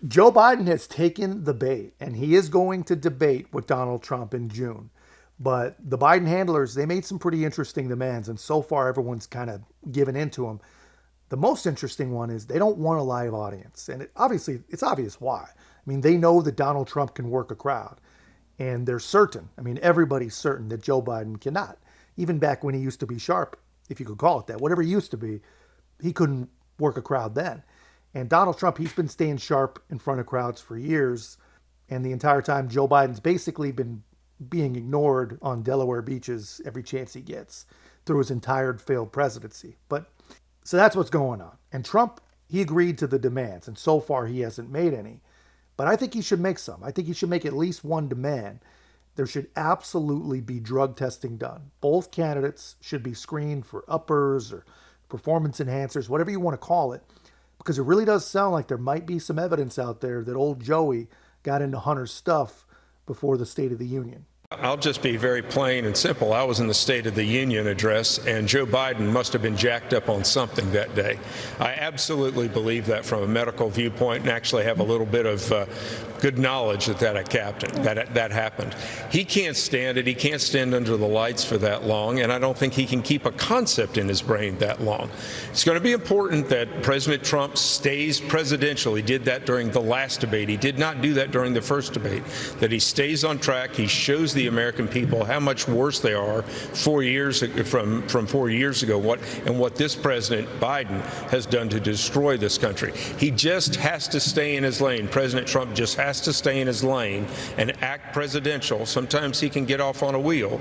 Joe Biden has taken the bait, and he is going to debate with Donald Trump in June. But the Biden handlers, they made some pretty interesting demands, and so far everyone's kind of given in to them. The most interesting one is they don't want a live audience. And it's obvious why. I mean, they know that Donald Trump can work a crowd. And they're certain, I mean, everybody's certain that Joe Biden cannot. Even back when he used to be sharp, if you could call it that, whatever he used to be, he couldn't work a crowd then. And Donald Trump, he's been staying sharp in front of crowds for years. And the entire time, Joe Biden's basically been being ignored on Delaware beaches every chance he gets through his entire failed presidency. But so that's what's going on. And Trump, he agreed to the demands. And so far, he hasn't made any. But I think he should make some. I think he should make at least one demand. There should absolutely be drug testing done. Both candidates should be screened for uppers or performance enhancers, whatever you want to call it, because it really does sound like there might be some evidence out there that old Joey got into Hunter's stuff before the State of the Union. I'll just be very plain and simple. I was in the State of the Union address, and Joe Biden must have been jacked up on something that day. I absolutely believe that from a medical viewpoint, and actually have a little bit of good knowledge that happened. He can't stand it. He can't stand under the lights for that long, and I don't think he can keep a concept in his brain that long. It's going to be important that President Trump stays presidential. He did that during the last debate. He did not do that during the first debate. That he stays on track. He shows the American people how much worse they are 4 years from 4 years ago, what this President Biden has done to destroy this country. He just has to stay in his lane. President Trump just has to stay in his lane and act presidential. Sometimes he can get off on a wheel.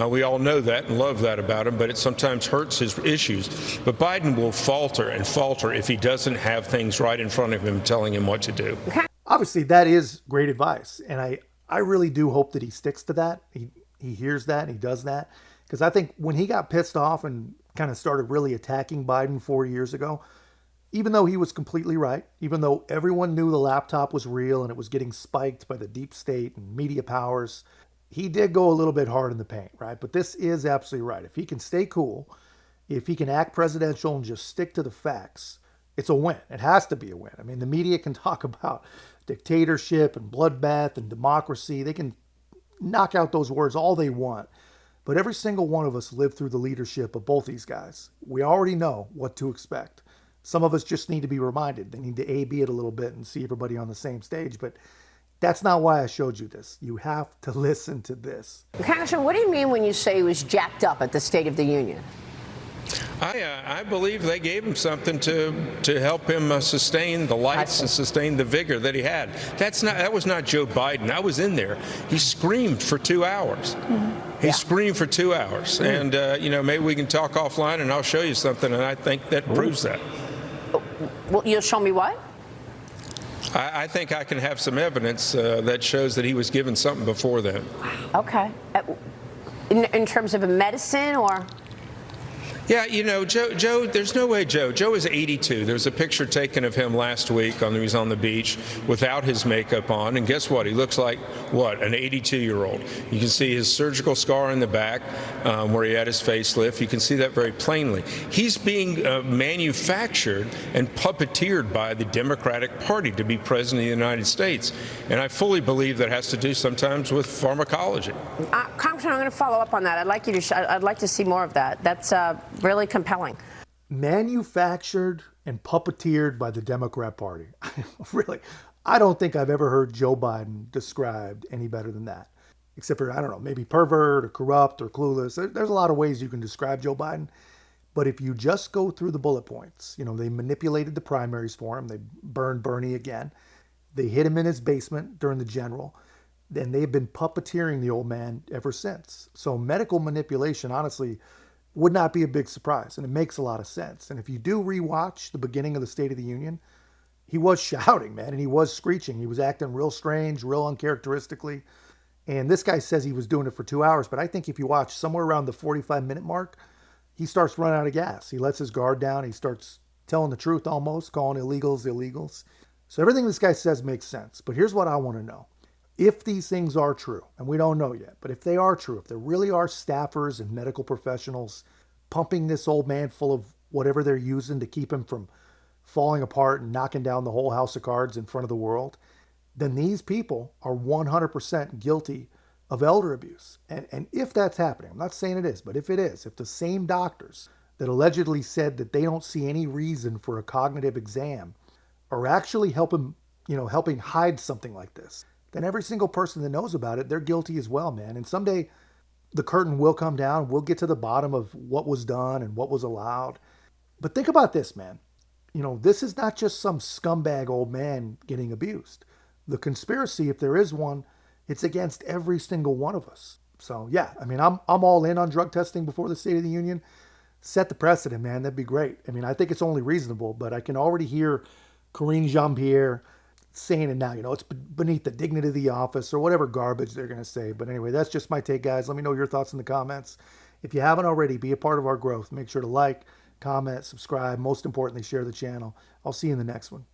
We all know that and love that about him, but it sometimes hurts his issues. But Biden will falter and falter if he doesn't have things right in front of him telling him what to do. Obviously, that is great advice, and I really do hope that he sticks to that. He hears that and he does that. Because I think when he got pissed off and kind of started really attacking Biden 4 years ago, even though he was completely right, even though everyone knew the laptop was real and it was getting spiked by the deep state and media powers, he did go a little bit hard in the paint, right? But this is absolutely right. If he can stay cool, if he can act presidential and just stick to the facts, it's a win. It has to be a win. I mean, the media can talk about dictatorship and bloodbath and democracy. They can knock out those words all they want. But every single one of us lived through the leadership of both these guys. We already know what to expect. Some of us just need to be reminded. They need to A-B it a little bit and see everybody on the same stage. But that's not why I showed you this. You have to listen to this. Congressman, what do you mean when you say he was jacked up at the State of the Union? I believe they gave him something to help him sustain the lights and sustain the vigor that he had. That was not Joe Biden. I was in there. He screamed for 2 hours. He screamed for 2 hours. And, maybe we can talk offline and I'll show you something. And I think that proves that. Well, you'll show me what? I think I can have some evidence that shows that he was given something before then. Okay. In terms of a medicine or? Yeah, Joe, there's no way Joe is 82. There's a picture taken of him last week he was on the beach without his makeup on. And guess what? He looks like, an 82-year-old. You can see his surgical scar in the back where he had his facelift. You can see that very plainly. He's being manufactured and puppeteered by the Democratic Party to be president of the United States. And I fully believe that has to do sometimes with pharmacology. Congressman, I'm going to follow up on that. I'd like to see more of that. That's really compelling. Manufactured and puppeteered by the Democrat Party. Really, I don't think I've ever heard Joe Biden described any better than that. Except for, I don't know, maybe pervert or corrupt or clueless. There's a lot of ways you can describe Joe Biden. But if you just go through the bullet points, they manipulated the primaries for him. They burned Bernie again. They hid him in his basement during the general. And they've been puppeteering the old man ever since. So medical manipulation, honestly, would not be a big surprise, and it makes a lot of sense. And if you do rewatch the beginning of the State of the Union, he was shouting, man, and he was screeching. He was acting real strange, real uncharacteristically. And this guy says he was doing it for 2 hours, but I think if you watch somewhere around the 45-minute mark, he starts running out of gas. He lets his guard down. He starts telling the truth almost, calling illegals illegals. So everything this guy says makes sense. But here's what I want to know. If these things are true, and we don't know yet, but if they are true, if there really are staffers and medical professionals pumping this old man full of whatever they're using to keep him from falling apart and knocking down the whole house of cards in front of the world, then these people are 100% guilty of elder abuse. And if that's happening, I'm not saying it is, but if it is, if the same doctors that allegedly said that they don't see any reason for a cognitive exam are actually helping hide something like this, then every single person that knows about it, they're guilty as well, man. And someday the curtain will come down. We'll get to the bottom of what was done and what was allowed. But think about this, man. This is not just some scumbag old man getting abused. The conspiracy, if there is one, it's against every single one of us. So yeah, I mean, I'm all in on drug testing before the State of the Union. Set the precedent, man. That'd be great. I mean, I think it's only reasonable, but I can already hear Karine Jean-Pierre saying it now. It's beneath the dignity of the office or whatever garbage they're going to say. But anyway, that's just my take, guys. Let me know your thoughts in the comments. If you haven't already, be a part of our growth. Make sure to like, comment, subscribe. Most importantly, share the channel. I'll see you in the next one.